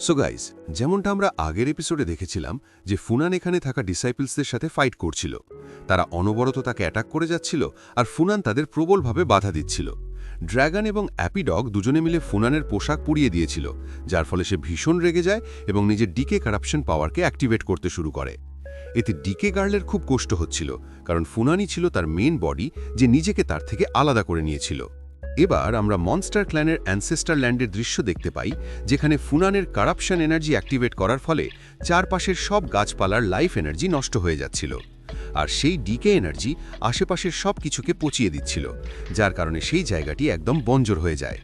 So guys, যেমনটা আমরা আগের এপিসোডে দেখেছিলাম যে ফুনান এখানে থাকা ডিসাইপলসদের সাথে ফাইট করছিল। তারা অনবরত তাকে অ্যাটাক করে যাচ্ছিল আর ফুনান তাদের প্রবলভাবে বাধা দিচ্ছিল। ড্র্যাগন এবং অ্যাপিডগ দুজনে মিলে ফুনানের পোশাক পুড়িয়ে দিয়েছিল, যার ফলে সে ভীষণ রেগে যায় এবং নিজের ডিকে কারাপশন পাওয়ারকে অ্যাক্টিভেট করতে শুরু করে। এতে ডিকে গার্লের খুব কষ্ট হচ্ছিল, কারণ ফুনানই ছিল তার মেন বডি, যে নিজেকে তার থেকে আলাদা করে নিয়েছিল। এবার আমরা মনস্টার ক্ল্যানের অ্যানসেস্টার ল্যান্ডের দৃশ্য দেখতে পাই, যেখানে ফুনানের কারাপশন এনার্জি অ্যাক্টিভেট করার ফলে চারপাশের সব গাছপালার লাইফ এনার্জি নষ্ট হয়ে যাচ্ছিল। আর সেই ডিকে এনার্জি আশেপাশের সব কিছুকে পচিয়ে দিচ্ছিল, যার কারণে সেই জায়গাটি একদম বঞ্জর হয়ে যায়।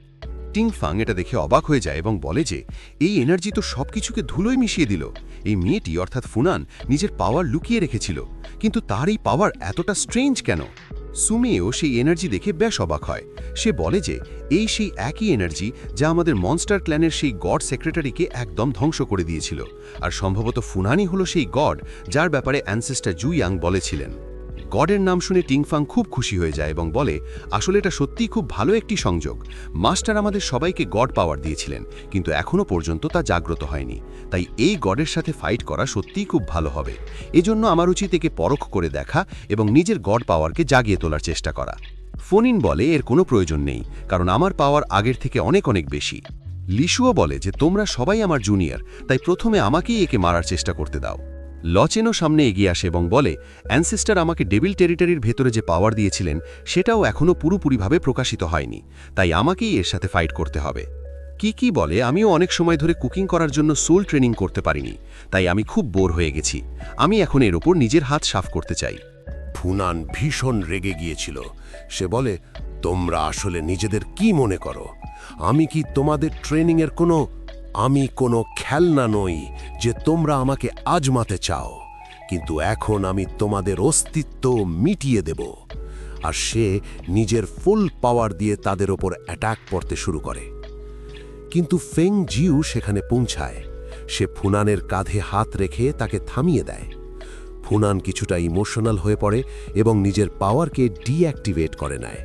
টিংফাং এটা দেখে অবাক হয়ে যায় এবং বলে যে এই এনার্জি তো সব কিছুকে ধুলোয় মিশিয়ে দিল। এই মেয়েটি অর্থাৎ ফুনান নিজের পাওয়ার লুকিয়ে রেখেছিল, কিন্তু তার এই পাওয়ার এতটা স্ট্রেঞ্জ কেন? সুমেও সেই এনার্জি দেখে বেশ অবাক হয়। সে বলে যে এই সেই একই এনার্জি যা আমাদের মনস্টার ক্ল্যানের সেই গড সেক্রেটারিকে একদম ধ্বংস করে দিয়েছিল, আর সম্ভবত ফুনানই হলো সেই গড যার ব্যাপারে অ্যানসেস্টার জুইয়াং বলেছিলেন। গডের নাম শুনে টিংফাং খুব খুশি হয়ে যায় এবং বলে, আসলে এটা সত্যিই খুব ভালো একটি সংযোগ। মাস্টার আমাদের সবাইকে গড পাওয়ার দিয়েছিলেন, কিন্তু এখনও পর্যন্ত তা জাগ্রত হয়নি। তাই এই গডের সাথে ফাইট করা সত্যিই খুব ভালো হবে। এজন্য আমার উচিত একে পরখ করে দেখা এবং নিজের গড পাওয়ারকে জাগিয়ে তোলার চেষ্টা করা। ফোনিন বলে এর কোনো প্রয়োজন নেই, কারণ আমার পাওয়ার আগের থেকে অনেক অনেক বেশি। লিশুও বলে যে তোমরা সবাই আমার জুনিয়র, তাই প্রথমে আমাকেই একে মারার চেষ্টা করতে দাও। লচেনও সামনে এগিয়ে আসে এবং বলে, অ্যানসেস্টার আমাকে ডেভিল টেরিটরির ভেতরে যে পাওয়ার দিয়েছিলেন সেটাও এখনও পুরোপুরিভাবে প্রকাশিত হয়নি, তাই আমাকেই এর সাথে ফাইট করতে হবে। কি বলে, আমিও অনেক সময় ধরে কুকিং করার জন্য সোল ট্রেনিং করতে পারিনি, তাই আমি খুব বোর হয়ে গেছি। আমি এখন এর ওপর নিজের হাত সাফ করতে চাই। ফুনান ভীষণ রেগে গিয়েছিল। সে বলে, তোমরা আসলে নিজেদের কি মনে করো? আমি কি তোমাদের ট্রেনিংয়ের আমি কোনো খেলনা নই যে তোমরা আমাকে আজমাতে চাও, কিন্তু এখন আমি তোমাদের অস্তিত্ব মিটিয়ে দেব। আর সে নিজের ফুল পাওয়ার দিয়ে তাদের ওপর অ্যাটাক করতে শুরু করে। কিন্তু ফেং জিউ সেখানে পৌঁছায়। সে ফুনানের কাঁধে হাত রেখে তাকে থামিয়ে দেয়। ফুনান কিছুটা ইমোশনাল হয়ে পড়ে এবং নিজের পাওয়ারকে ডিঅ্যাক্টিভেট করে নেয়।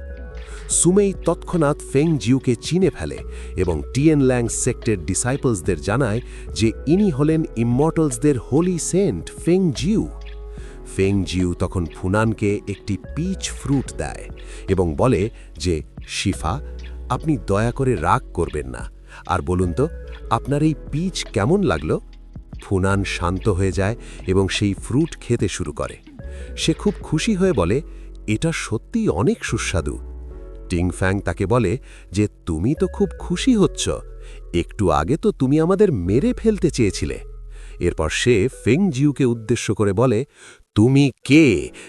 সুমেই তৎক্ষণাৎ ফেং জিউকে চিনে ফেলে এবং টিয়েন ল্যাং সেক্টের ডিসাইপলসদের জানায় যে ইনি হলেন ইমমর্টালসদের হোলি সেন্ট ফেং জিউ। ফেং জিউ তখন ফুনানকে একটি পিচ ফ্রুট দেয় এবং বলে যে, শিফা, আপনি দয়া করে রাগ করবেন না, আর বলুন তো আপনার এই পিচ কেমন লাগলো? ফুনান শান্ত হয়ে যায় এবং সেই ফ্রুট খেতে শুরু করে। সে খুব খুশি হয়ে বলে, এটা সত্যিই অনেক সুস্বাদু। টিংফ্যাং তাকে বলে যে, তুমি তো খুব খুশি হচ্ছ, একটু আগে তো তুমি আমাদের মেরে ফেলতে চেয়েছিলে। এরপর সে ফেং জিউকে উদ্দেশ্য করে বলে, তুমি কে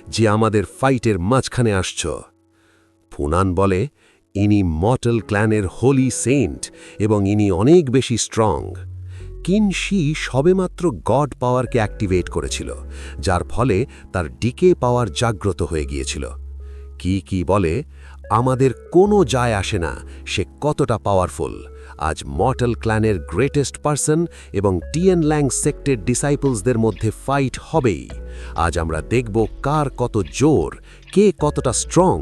যে আমাদের ফাইটের মাঝখানে আসছ? ফুনান বলে, ইনি মর্টাল ক্ল্যানের হোলি সেন্ট এবং ইনি অনেক বেশি স্ট্রং। কিন শি সবেমাত্র গড পাওয়ারকে অ্যাক্টিভেট করেছিল, যার ফলে তার ডিকে পাওয়ার জাগ্রত হয়ে গিয়েছিল। কি বলে, আমাদের কোনো যায় আসে না সে কতটা পাওয়ারফুল। আজ মর্টাল ক্ল্যানের গ্রেটেস্ট পারসন এবং টিয়েন ল্যাং সেক্টের ডিসাইপলসদের মধ্যে ফাইট হবেই। আজ আমরা দেখব কার কত জোর, কে কতটা স্ট্রং।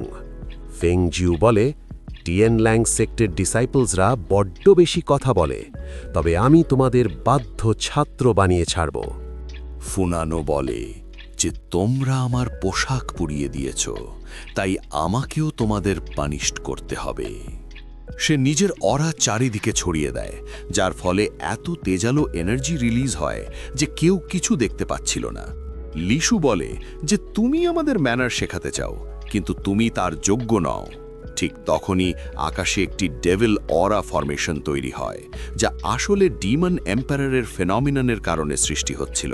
ফেং জিউ বলে, টিয়েন ল্যাং সেক্টের ডিসাইপলসরা বড্ড বেশি কথা বলে, তবে আমি তোমাদের বাধ্য ছাত্র বানিয়ে ছাড়ব। ফুনানো বলে যে তোমরা আমার পোশাক পুড়িয়ে দিয়েছ, তাই আমাকেও তোমাদের পানিশড করতে হবে। সে নিজের অরা চারিদিকে ছড়িয়ে দেয়, যার ফলে এত তেজালো এনার্জি রিলিজ হয় যে কেউ কিছু দেখতে পাচ্ছিল না। লিশু বলে যে তুমি আমাদের ম্যানার শেখাতে চাও, কিন্তু তুমি তার যোগ্য নও। ঠিক তখনই আকাশে একটি ডেভিল অরা ফরমেশন তৈরি হয়, যা আসলে ডিমন এম্পায়ারের ফেনমিনানের কারণে সৃষ্টি হচ্ছিল।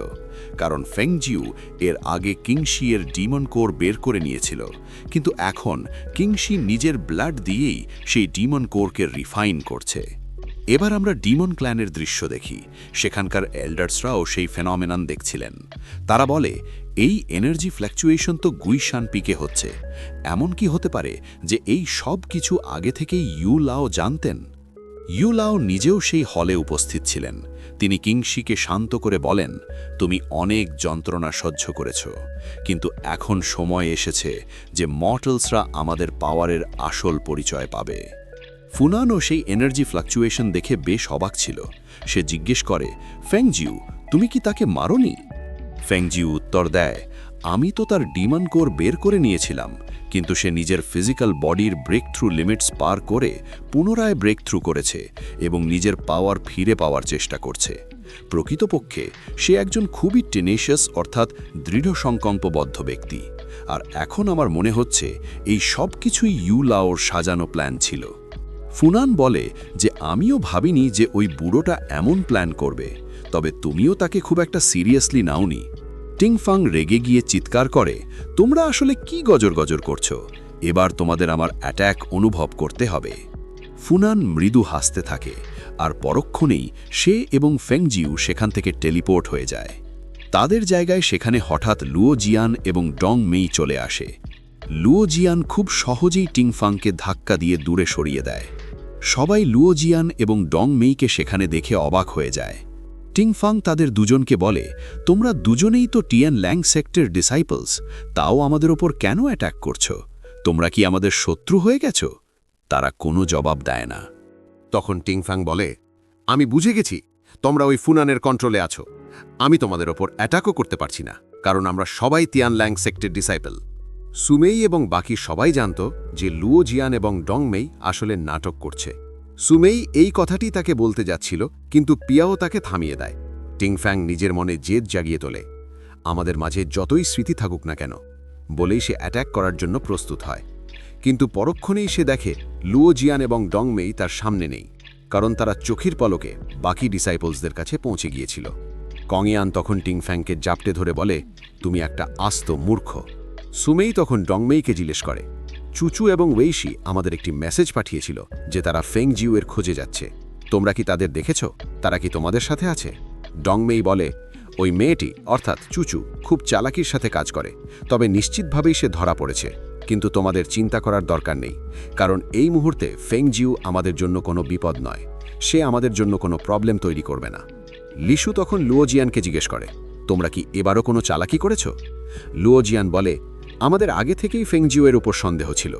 কারণ ফেং জিউ এর আগে কিংশি এর ডিমন কোর বের করে নিয়েছিল, কিন্তু এখন কিংশি নিজের ব্লাড দিয়েই সেই ডিমন কোরকে রিফাইন করছে। এবার আমরা ডিমন ক্ল্যানের দৃশ্য দেখি। সেখানকার এল্ডার্সরাও সেই ফেনমিনান দেখছিলেন। তারা বলে, এই এনার্জি ফ্ল্যাকচুয়েশন তো গুইশান পিকে হচ্ছে। এমন কি হতে পারে যে এই সব কিছু আগে থেকেই ইউ লাও জানতেন? ইউ লাও নিজেও সেই হলে উপস্থিত ছিলেন। তিনি কিংশিকে শান্ত করে বলেন, তুমি অনেক যন্ত্রণা সহ্য করেছ, কিন্তু এখন সময় এসেছে যে মর্টালসরা আমাদের পাওয়ারের আসল পরিচয় পাবে। ফুনানও সেই এনার্জি ফ্লাকচুয়েশন দেখে বেশ অবাক ছিল। সে জিজ্ঞেস করে, ফেংজিউ, তুমি কি তাকে মারোনি? ফেংজিউ উত্তর দেয়, আমি তো তার ডিমন কোর বের করে নিয়েছিলাম, কিন্তু সে নিজের ফিজিক্যাল বডির ব্রেক থ্রু লিমিটস পার করে পুনরায় ব্রেক থ্রু করেছে এবং নিজের পাওয়ার ফিরে পাওয়ার চেষ্টা করছে। প্রকৃতপক্ষে সে একজন খুবই টেনেশিয়াস অর্থাৎ দৃঢ় সংকল্পবদ্ধ ব্যক্তি। আর এখন আমার মনে হচ্ছে এই সব কিছুই ইউলাওর সাজানো প্ল্যান ছিল। ফুনান বলে যে আমিও ভাবিনি যে ওই বুড়োটা এমন প্ল্যান করবে, তবে তুমিও তাকে খুব একটা সিরিয়াসলি নাওনি। টিংফাং রেগে গিয়ে চিৎকার করে, তোমরা আসলে কি গজর গজর করছো? এবার তোমাদের আমার অ্যাট্যাক অনুভব করতে হবে। ফুনান মৃদু হাসতে থাকে, আর পরক্ষণেই সে এবং ফেংজিউ সেখান থেকে টেলিপোর্ট হয়ে যায়। তাদের জায়গায় সেখানে হঠাৎ লুও জিয়ান এবং ডং মেই চলে আসে। লুও জিয়ান খুব সহজেই টিংফাংকে ধাক্কা দিয়ে দূরে সরিয়ে দেয়। সবাই লুও জিয়ান এবং ডং মেইকে সেখানে দেখে অবাক হয়ে যায়। টিংফাং তাদের দুজনকে বলে, তোমরা দুজনেই তো টিয়ান ল্যাং সেক্টর ডিসাইপলস, তাও আমাদের ওপর কেন অ্যাটাক করছো? তোমরা কি আমাদের শত্রু হয়ে গেছো? তারা কোনো জবাব দেয় না। তখন টিংফাং বলে, আমি বুঝে গেছি তোমরা ওই ফুনানের কন্ট্রোলে আছো। আমি তোমাদের ওপর অ্যাটাকও করতে পারছি না, কারণ আমরা সবাই তিয়ান ল্যাং সেক্টর ডিসাইপল। সুমেই এবং বাকি সবাই জানত যে লুও জিয়ান এবং ডংমেই আসলে নাটক করছে। সুমেই এই কথাটি তাকে বলতে যাচ্ছিল, কিন্তু পিয়াও তাকে থামিয়ে দেয়। টিংফ্যাং নিজের মনে জেদ জাগিয়ে তোলে, আমাদের মাঝে যতই স্মৃতি থাকুক না কেন, বলেই সে অ্যাট্যাক করার জন্য প্রস্তুত হয়। কিন্তু পরক্ষণেই সে দেখে লুও জিয়ান এবং ডংমেই তার সামনে নেই, কারণ তারা চোখের পলকে বাকি ডিসাইপলসদের কাছে পৌঁছে গিয়েছিল। কংয়ান তখন টিংফ্যাংকে জাপটে ধরে বলে, তুমি একটা আস্ত মূর্খ। সুমেই তখন ডংমেইকে জিজ্ঞেস করে, চুচু এবং ওয়েইশি আমাদের একটি মেসেজ পাঠিয়েছিল যে তারা ফেংজিউ এর খোঁজে যাচ্ছে। তোমরা কি তাদের দেখেছ? তারা কি তোমাদের সাথে আছে? ডংমেই বলে, ওই মেয়েটি অর্থাৎ চুচু খুব চালাকির সাথে কাজ করে, তবে নিশ্চিতভাবেই সে ধরা পড়েছে। কিন্তু তোমাদের চিন্তা করার দরকার নেই, কারণ এই মুহূর্তে ফেংজিউ আমাদের জন্য কোনো বিপদ নয়। সে আমাদের জন্য কোনো প্রবলেম তৈরি করবে না। লিশু তখন লুও জিয়ানকে জিজ্ঞেস করে, তোমরা কি এবারও কোনো চালাকি করেছ? লুও জিয়ান বলে, আমাদের আগে থেকেই ফেংজিউ এর উপর সন্দেহ ছিল,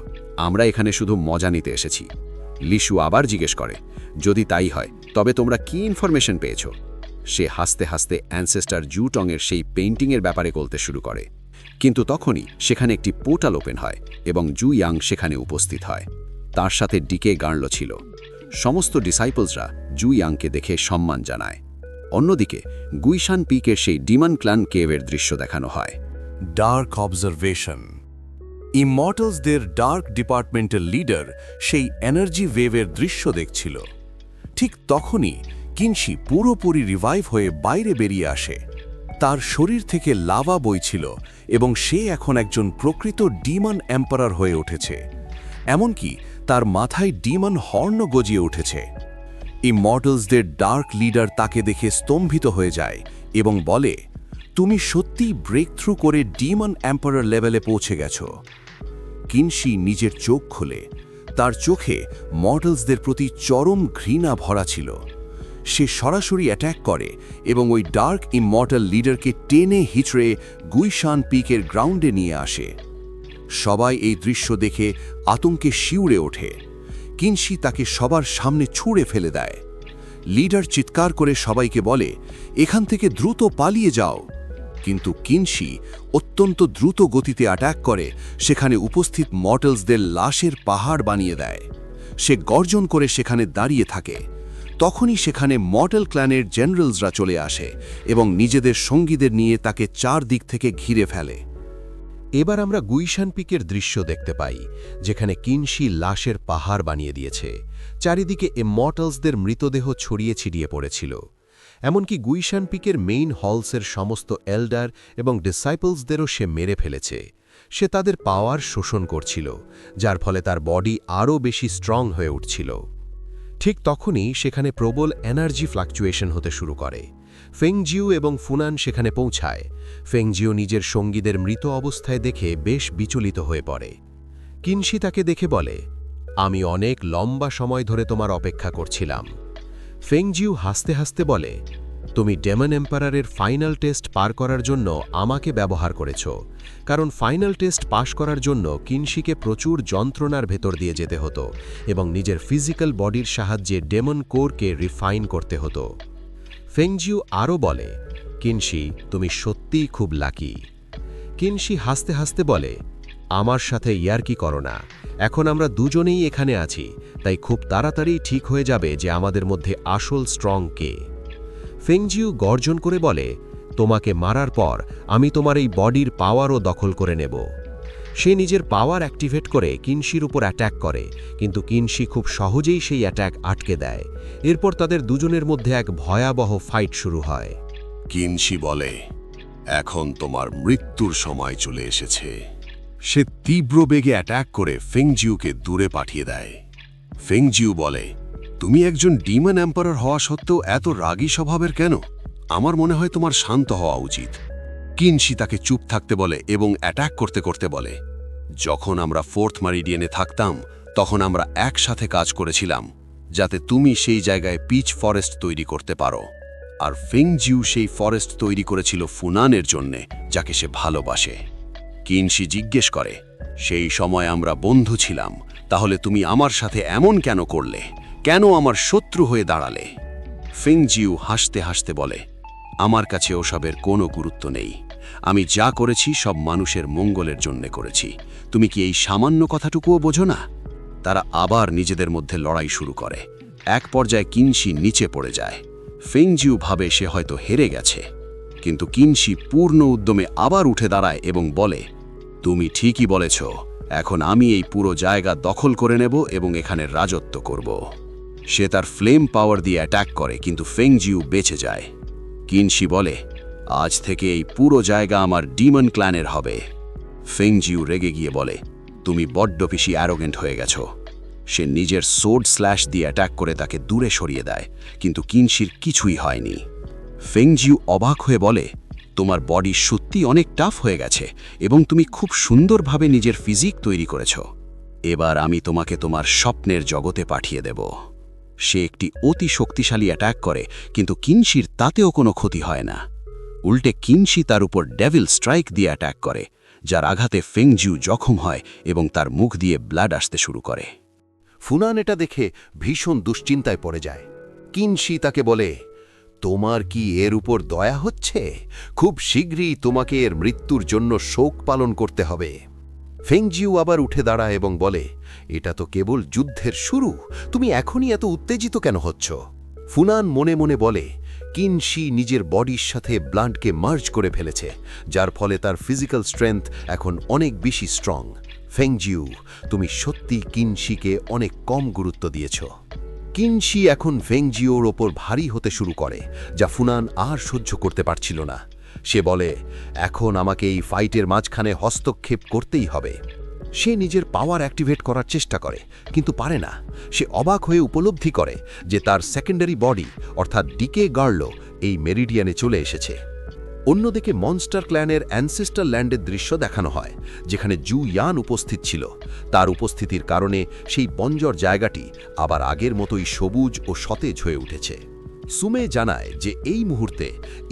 আমরা এখানে শুধু মজা নিতে এসেছি। লিশু আবার জিজ্ঞেস করে, যদি তাই হয় তবে তোমরা কি ইনফরমেশন পেয়েছ? সে হাসতে হাসতে অ্যানসেস্টার জুটংয়ের সেই পেইন্টিংয়ের ব্যাপারে বলতে শুরু করে। কিন্তু তখনই সেখানে একটি পোর্টাল ওপেন হয় এবং জু ইয়াং সেখানে উপস্থিত হয়। তার সাথে ডিকে গার্লো ছিল। সমস্ত ডিসাইপলসরা জু ইয়াংকে দেখে সম্মান জানায়। অন্যদিকে গুইশান পিকের সেই ডিমন ক্ল্যান কেভের দৃশ্য দেখানো হয়। Dark observation. ইমর্টালসদের ডার্ক ডিপার্টমেন্টের লিডার সেই এনার্জি ওয়েভের দৃশ্য দেখছিল। ঠিক তখনই কিনশি পুরোপুরি রিভাইভ হয়ে বাইরে বেরিয়ে আসে। তার শরীর থেকে লাভা বইছিল এবং সে এখন একজন প্রকৃত ডিমন এম্পারার হয়ে উঠেছে। এমনকি তার মাথায় ডিমন হর্ন গজিয়ে উঠেছে। ইমর্টালসদের ডার্ক লিডার তাকে দেখে স্তম্ভিত হয়ে যায় এবং বলে, তুমি সত্যিই ব্রেক থ্রু করে ডিমন এম্পারার লেভেলে পৌঁছে গেছো। কিনশি নিজের চোখ খোলে। তার চোখে মর্টালসদের প্রতি চরম ঘৃণা ভরা ছিল। সে সরাসরি অ্যাট্যাক করে এবং ওই ডার্ক ইমর্টাল লিডারকে টেনে হিচড়ে গুইশান পিকের গ্রাউন্ডে নিয়ে আসে। সবাই এই দৃশ্য দেখে আতঙ্কে শিউরে ওঠে। কিনশি তাকে সবার সামনে ছুঁড়ে ফেলে দেয়। লিডার চিৎকার করে সবাইকে বলে, এখান থেকে দ্রুত পালিয়ে যাও। কিন্তু কিনশি অত্যন্ত দ্রুত গতিতে অ্যাট্যাক করে সেখানে উপস্থিত মর্টালসদের লাশের পাহাড় বানিয়ে দেয়। সে গর্জন করে সেখানে দাঁড়িয়ে থাকে। তখনই সেখানে মর্টাল ক্ল্যানের জেনারেলসরা চলে আসে এবং নিজেদের সঙ্গীদের নিয়ে তাকে চারদিক থেকে ঘিরে ফেলে। এবার আমরা গুইশান পিকের দৃশ্য দেখতে পাই, যেখানে কিনশি লাশের পাহাড় বানিয়ে দিয়েছে। চারিদিকে ইমর্টালসদের মৃতদেহ ছড়িয়ে ছিটিয়ে পড়েছিল। এমনকি গুইশান পিকের মেইন হলসের সমস্ত এল্ডার এবং ডিসাইপলসদেরও সে মেরে ফেলেছে। সে তাদের পাওয়ার শোষণ করছিল, যার ফলে তার বডি আরও বেশি স্ট্রং হয়ে উঠছিল। ঠিক তখনই সেখানে প্রবল এনার্জি ফ্লাকচুয়েশন হতে শুরু করে। ফেংজিউ এবং ফুনান সেখানে পৌঁছায়। ফেংজিউ নিজের সঙ্গীদের মৃত অবস্থায় দেখে বেশ বিচলিত হয়ে পড়ে। কিনশি তাকে দেখে বলে, আমি অনেক লম্বা সময় ধরে তোমার অপেক্ষা করছিলাম। ফেংজিউ হাসতে হাসতে বলে, তুমি ডেমন এম্পারারের ফাইনাল টেস্ট পার করার জন্য আমাকে ব্যবহার করেছ, কারণ ফাইনাল টেস্ট পাশ করার জন্য কিনশিকে প্রচুর যন্ত্রণার ভেতর দিয়ে যেতে হতো এবং নিজের ফিজিক্যাল বডির সাহায্যে ডেমন কোরকে রিফাইন করতে হতো। ফেংজিউ আরও বলে, কিনশি, তুমি সত্যিই খুব লাকি। কিনশি হাসতে হাসতে বলে, আমার সাথে ইয়ার্কি করো না, এখন আমরা দুজনেই এখানে আছি, তাই খুব তাড়াতাড়ি ঠিক হয়ে যাবে যে আমাদের মধ্যে আসল স্ট্রং কে। ফেংজিউ গর্জন করে বলে, তোমাকে মারার পর আমি তোমার এই বডির পাওয়ারও দখল করে নেব। সে নিজের পাওয়ার অ্যাক্টিভেট করে কিনশির উপর অ্যাট্যাক করে, কিন্তু কিনশি খুব সহজেই সেই অ্যাট্যাক আটকে দেয়। এরপর তাদের দুজনের মধ্যে এক ভয়াবহ ফাইট শুরু হয়। কিনশি বলে, এখন তোমার মৃত্যুর সময় চলে এসেছে। সে তীব্র বেগে অ্যাট্যাক করে ফেংজিউকে দূরে পাঠিয়ে দেয়। ফেংজিউ বলে, তুমি একজন ডিমন এম্পারার হওয়া সত্ত্বেও এত রাগী স্বভাবের কেন? আমার মনে হয় তোমার শান্ত হওয়া উচিত। কিনশি তাকে চুপ থাকতে বলে এবং অ্যাট্যাক করতে করতে বলে, যখন আমরা 4th মেরিডিয়ানে থাকতাম তখন আমরা একসাথে কাজ করেছিলাম যাতে তুমি সেই জায়গায় পিচ ফরেস্ট তৈরি করতে পারো। আর ফেংজিউ সেই ফরেস্ট তৈরি করেছিল ফুনানের জন্যে, যাকে সে ভালোবাসে। কিনশি জিজ্ঞেস করে, সেই সময় আমরা বন্ধু ছিলাম, তাহলে তুমি আমার সাথে এমন কেন করলে? কেন আমার শত্রু হয়ে দাঁড়ালে? ফেংজিউ হাসতে হাসতে বলে, আমার কাছে ওসবের কোনো গুরুত্ব নেই। আমি যা করেছি সব মানুষের মঙ্গলের জন্য করেছি। তুমি কি এই সামান্য কথাটুকুও বোঝো না? তারা আবার নিজেদের মধ্যে লড়াই শুরু করে। এক পর্যায়ে কিনশি নিচে পড়ে যায়। ফেংজিউ ভাবে সে হয়তো হেরে গেছে, কিন্তু কিনশি পূর্ণ উদ্যমে আবার উঠে দাঁড়ায় এবং বলে, তুমি ঠিকই বলেছ, এখন আমি এই পুরো জায়গা দখল করে নেব এবং এখানে রাজত্ব করব। সে তার ফ্লেম পাওয়ার দিয়ে অ্যাট্যাক করে, কিন্তু ফেংজিউ বেঁচে যায়। কিনশি বলে, আজ থেকে এই পুরো জায়গা আমার ডিমন ক্ল্যানের হবে। ফেংজিউ রেগে গিয়ে বলে, তুমি বড্ড বেশি অ্যারোগেন্ট হয়ে গেছ। সে নিজের সোর্ড স্ল্যাশ দিয়ে অ্যাট্যাক করে তাকে দূরে সরিয়ে দেয়, কিন্তু কিনশির কিছুই হয়নি। ফেংজিউ অবাক হয়ে বলে, তোমার বডি সত্যি অনেক টাফ হয়ে গেছে এবং তুমি খুব সুন্দরভাবে নিজের ফিজিক তৈরি করেছ। এবার আমি তোমাকে তোমার স্বপ্নের জগতে পাঠিয়ে দেব। সে একটি অতি শক্তিশালী অ্যাট্যাক করে, কিন্তু কিনশির তাতেও কোনো ক্ষতি হয় না। উল্টে কিনশি তার উপর ডেভিল স্ট্রাইক দিয়ে অ্যাট্যাক করে, যার আঘাতে ফেংজিউ জখম হয় এবং তার মুখ দিয়ে ব্লাড আসতে শুরু করে। ফুনান এটা দেখে ভীষণ দুশ্চিন্তায় পড়ে যায়। কিনশি তাকে বলে, তোমার কি এর উপর দয়া হচ্ছে? খুব শীঘ্রই তোমাকে এর মৃত্যুর জন্য শোক পালন করতে হবে। ফেংজিউ আবার উঠে দাঁড়ায় এবং বলে, এটা তো কেবল যুদ্ধের শুরু, তুমি এখনই এত উত্তেজিত কেন হচ্ছ? ফুনান মনে মনে বলে, কিনশি নিজের বডির সাথে ব্লাডকে মার্জ করে ফেলেছে, যার ফলে তার ফিজিক্যাল স্ট্রেংথ এখন অনেক বেশি স্ট্রং। ফেংজিউ, তুমি সত্যি কিনশিকে অনেক কম গুরুত্ব দিয়েছ। কিনশি এখন ফেংজিওর ওপর ভারী হতে শুরু করে, যা ফুনান আর সহ্য করতে পারছিল না। সে বলে, এখন আমাকে এই ফাইটের মাঝখানে হস্তক্ষেপ করতেই হবে। সে নিজের পাওয়ার অ্যাক্টিভেট করার চেষ্টা করে, কিন্তু পারে না। সে অবাক হয়ে উপলব্ধি করে যে তার সেকেন্ডারি বডি অর্থাৎ ডিকে গার্লো এই মেরিডিয়ানে চলে এসেছে। অন্যদিকে মনস্টার ক্ল্যানের অ্যানসেস্টার ল্যান্ডের দৃশ্য দেখানো হয়, যেখানে জু ইয়ান উপস্থিত ছিল। তার উপস্থিতির কারণে সেই বঞ্জর জায়গাটি আবার আগের মতোই সবুজ ও সতেজ হয়ে উঠেছে। সুমে জানায় যে এই মুহূর্তে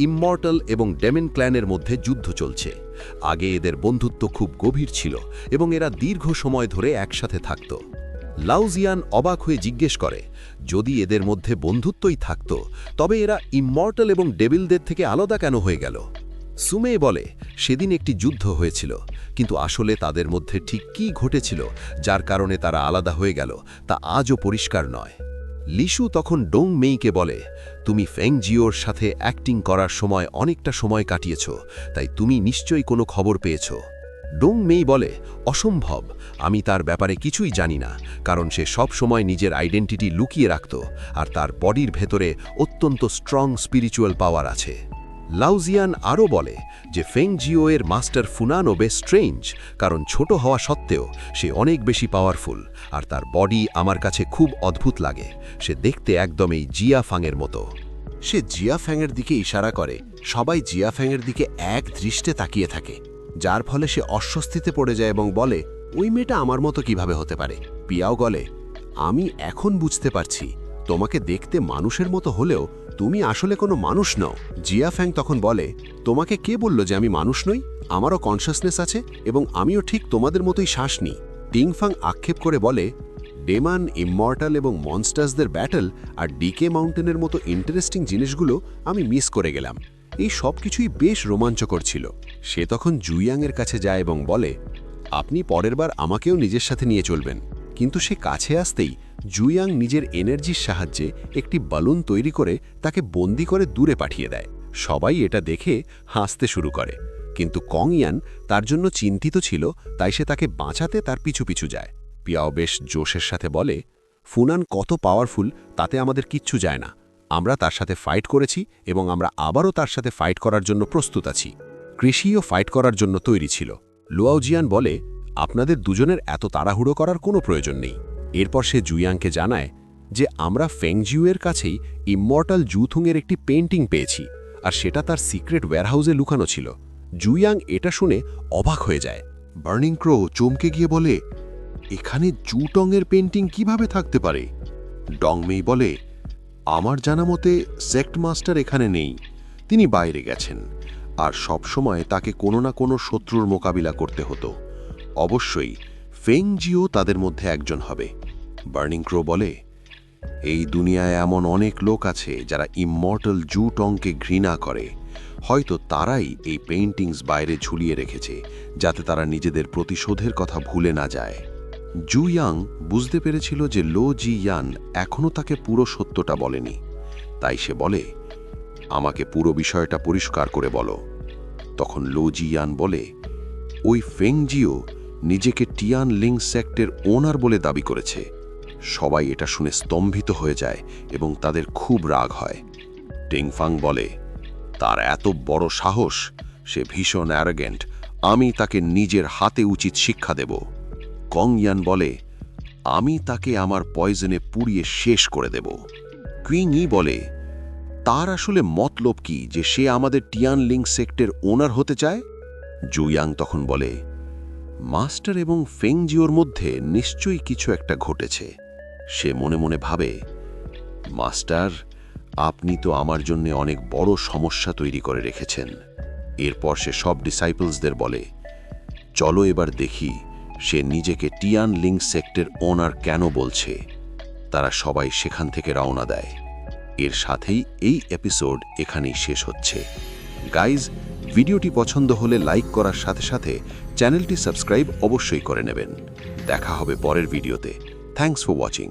ইমমর্টাল এবং ডেমন ক্ল্যানের মধ্যে যুদ্ধ চলছে। আগে এদের বন্ধুত্ব খুব গভীর ছিল এবং এরা দীর্ঘ সময় ধরে একসাথে থাকত। লাউজিয়ান অবাক হয়ে জিজ্ঞেস করে, যদি এদের মধ্যে বন্ধুত্বই থাকত, তবে এরা ইমমর্টাল এবং ডেভিলদের থেকে আলাদা কেন হয়ে গেল? সুমে বলে, সেদিন একটি যুদ্ধ হয়েছিল, কিন্তু আসলে তাদের মধ্যে ঠিক কী ঘটেছিল যার কারণে তারা আলাদা হয়ে গেল তা আজও পরিষ্কার নয়। লিশু তখন ডোং মেইকে বলে, তুমি ফেংজিওর সাথে অ্যাক্টিং করার সময় অনেকটা সময় কাটিয়েছ, তাই তুমি নিশ্চয়ই কোনো খবর পেয়েছ। ডোং মেই বলে, অসম্ভব, আমি তার ব্যাপারে কিছুই জানি না, কারণ সে সব সময় নিজের আইডেন্টিটি লুকিয়ে রাখত আর তার বডির ভেতরে অত্যন্ত স্ট্রং স্পিরিচুয়াল পাওয়ার আছে। লাউজিয়ান আরও বলে যে ফেংজিও এর মাস্টার ফুনানো বেশ স্ট্রেঞ্জ, কারণ ছোট হওয়া সত্ত্বেও সে অনেক বেশি পাওয়ারফুল আর তার বডি আমার কাছে খুব অদ্ভুত লাগে। সে দেখতে একদমই জিয়া ফাংয়ের মতো। সে জিয়া ফ্যাংয়ের দিকে ইশারা করে। সবাই জিয়া ফ্যাংয়ের দিকে এক দৃষ্টে তাকিয়ে থাকে, যার ফলে সে অস্বস্তিতে পড়ে যায় এবং বলে, ওই মেয়েটা আমার মতো কিভাবে হতে পারে? পিয়াও বলে, আমি এখন বুঝতে পারছি তোমাকে দেখতে মানুষের মতো হলেও তুমি আসলে কোনো মানুষ নও। জিয়াফ্যাং তখন বলে, তোমাকে কে বলল যে আমি মানুষ নই? আমারও কনসাসনেস আছে এবং আমিও ঠিক তোমাদের মতোই শ্বাস নিই। টিংফাং আক্ষেপ করে বলে, ডেমান, ইমমর্টাল এবং মনস্টার্সদের ব্যাটল আর ডিকে মাউন্টেনের মতো ইন্টারেস্টিং জিনিসগুলো আমি মিস করে গেলাম। এই সব কিছুই বেশ রোমাঞ্চকর ছিল। সে তখন জুইয়াংয়ের কাছে যায় এবং বলে, আপনি পরের বার আমাকেও নিজের সাথে নিয়ে চলবেন। কিন্তু সে কাছে আসতেই জুইয়াং নিজের এনার্জির সাহায্যে একটি বালুন তৈরি করে তাকে বন্দি করে দূরে পাঠিয়ে দেয়। সবাই এটা দেখে হাসতে শুরু করে, কিন্তু কং ইয়ান তার জন্য চিন্তিত ছিল, তাই সে তাকে বাঁচাতে তার পিছু পিছু যায়। পিয়াও বেশ জোশের সাথে বলে, ফুনান কত পাওয়ারফুল তাতে আমাদের কিচ্ছু যায় না। আমরা তার সাথে ফাইট করেছি এবং আমরা আবারও তার সাথে ফাইট করার জন্য প্রস্তুত আছি। কৃষিও ফাইট করার জন্য তৈরি ছিল। লুয়াওজিয়ান বলে, আপনাদের দুজনের এত তাড়াহুড়ো করার কোনো প্রয়োজন নেই। এরপর সে জুইয়াংকে জানায় যে আমরা ফেংজিউয়ের কাছেই ইমমর্টাল জুথুংয়ের একটি পেইন্টিং পেয়েছি, আর সেটা তার সিক্রেট ওয়্যারহাউসে লুকানো ছিল। জুইয়াং এটা শুনে অবাক হয়ে যায়। বার্নিং ক্রো চমকে গিয়ে বলে, এখানে জুটংয়ের পেন্টিং কিভাবে থাকতে পারে? ডংমেই বলে, আমার জানা মতে সেক্ট মাস্টার এখানে নেই, তিনি বাইরে গেছেন, আর সবসময় তাকে কোনো না কোনো শত্রুর মোকাবিলা করতে হতো। অবশ্যই ফেংজিও তাদের মধ্যে একজন হবে। বার্নিং ক্রো বলে, এই দুনিয়ায় এমন অনেক লোক আছে যারা ইমমর্টাল জুটংকে ঘৃণা করে। হয়তো তারাই এই পেইন্টিংস বাইরে ঝুলিয়ে রেখেছে, যাতে তারা নিজেদের প্রতিশোধের কথা ভুলে না যায়। জুইয়াং বুঝতে পেরেছিল যে লো জি ইয়ান এখনও তাকে পুরো সত্যটা বলেনি, তাই সে বলে, আমাকে পুরো বিষয়টা পরিষ্কার করে বলো। তখন লো জি ইয়ান বলে, ওই ফেংজিও নিজেকে টিয়ান লিং সেক্টের ওনার বলে দাবি করেছে। সবাই এটা শুনে স্তম্ভিত হয়ে যায় এবং তাদের খুব রাগ হয়। টিংফাং বলে, তার এত বড় সাহস, সে ভীষণ অ্যারোগেন্ট, আমি তাকে নিজের হাতে উচিত শিক্ষা দেব। কং ইয়ান বলে, আমি তাকে আমার পয়জনে পুড়িয়ে শেষ করে দেব। কুইং ই বলে, তার আসলে মতলব কি যে সে আমাদের টিয়ান লিং সেক্টের ওনার হতে চায়? জুইয়াং তখন বলে, মাস্টার এবং ফেংজিওর মধ্যে নিশ্চয়ই কিছু একটা ঘটেছে। সে মনে মনে ভাবে, মাস্টার, আপনি তো আমার জন্য অনেক বড় সমস্যা তৈরি করে রেখেছেন। এরপর সে সব ডিসাইপলসদের বলে, চলো এবার দেখি সে নিজেকে টিয়ান লিং সেক্টের ওনার কেন বলছে। তারা সবাই সেখান থেকে রওনা দেয়। এর সাথেই এই এপিসোড এখানেই শেষ হচ্ছে। গাইজ, ভিডিওটি পছন্দ হলে লাইক করার সাথে সাথে চ্যানেলটি সাবস্ক্রাইব অবশ্যই করে নেবেন। দেখা হবে পরের ভিডিওতে। Thanks for watching.